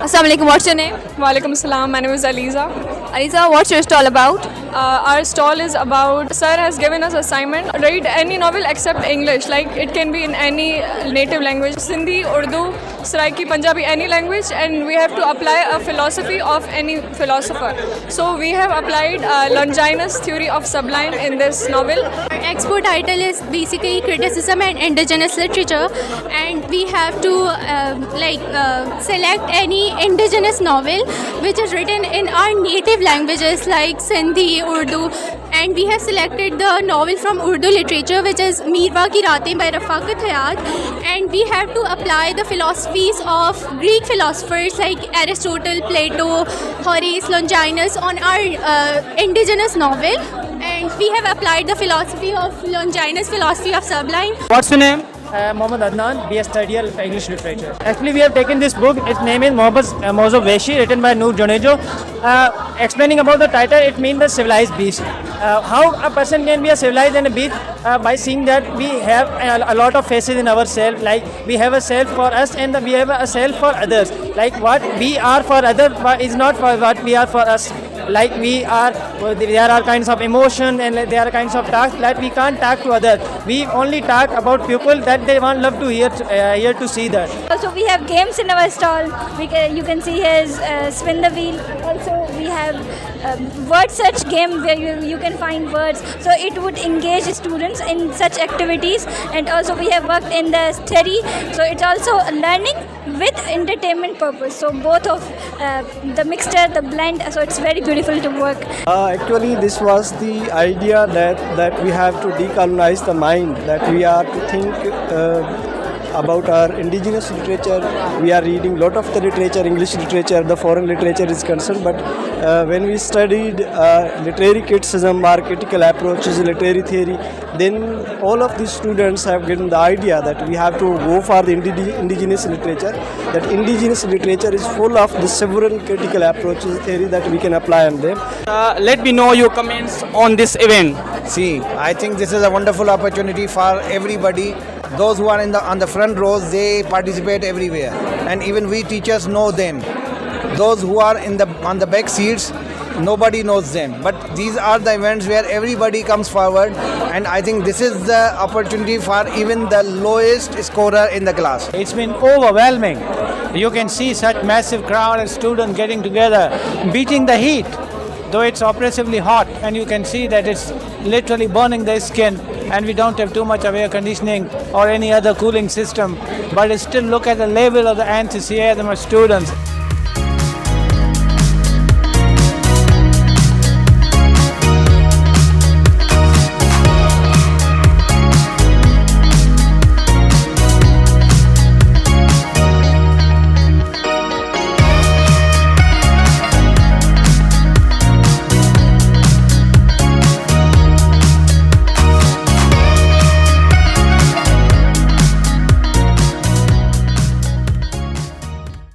Assalamu alaikum. What's your name? Walaikum salam. My name is Aliza. Aliza, what's your stall about? Our stall is about, sir has given us assignment, read any novel except English, like it can be in any native language, Sindhi, Urdu, Saraiki, Punjabi, any language, and we have to apply a philosophy of any philosopher. So we have applied Longinus' theory of sublime in this novel. Our expo title is basically criticism and indigenous literature, and we have to select any indigenous novel which is written in our native languages like Sindhi, Urdu, and we have selected the novel from Urdu literature which is Mirwa Ki Raatein by Rafaqat Hayat, and we have to apply the philosophies of Greek philosophers like Aristotle, Plato, Horace, Longinus on our indigenous novel, and we have applied the philosophy of Longinus' philosophy of sublime. What's your name? Mohammad Adnan, BS third year English literature. Actually, we have taken this book. Its name is Mozo Veshi, written by Noor Jonejo. Explaining about the title, it means the civilized beast. How a person can be a civilized and a beast by seeing that we have a lot of faces in ourselves. Like we have a self for us and we have a self for others. Like what we are for others is not for what we are for us. Like we are, there are kinds of emotion and there are kinds of talks that we can't talk to others. We only talk about people that they want love to hear to see that. Also, we have games in our stall. You can see his spin the wheel. Also, we have word search game where you can find words. So it would engage students in such activities. And also, we have worked in the study. So it's also learning with entertainment purpose. So both of the mixture, the blend. So it's very beautiful to work. Actually, this was the idea that we have to decolonize the mind. That we are to think about our indigenous literature. We are reading a lot of the literature, English literature, the foreign literature is concerned, but when we studied literary criticism, our critical approaches, literary theory, then all of these students have gotten the idea that we have to go for the indigenous literature, that indigenous literature is full of the several critical approaches, theory that we can apply on them. Let me know your comments on this event. See, I think this is a wonderful opportunity for everybody. Those who are on the front rows, they participate everywhere, and even we teachers know them. Those who are on the back seats, nobody knows them. But these are the events where everybody comes forward, and I think this is the opportunity for even the lowest scorer in the class. It's been overwhelming. You can see such massive crowd of students getting together, beating the heat, though it's oppressively hot, and you can see that it's literally burning their skin, and we don't have too much of air conditioning or any other cooling system, but still look at the level of the enthusiasm of students.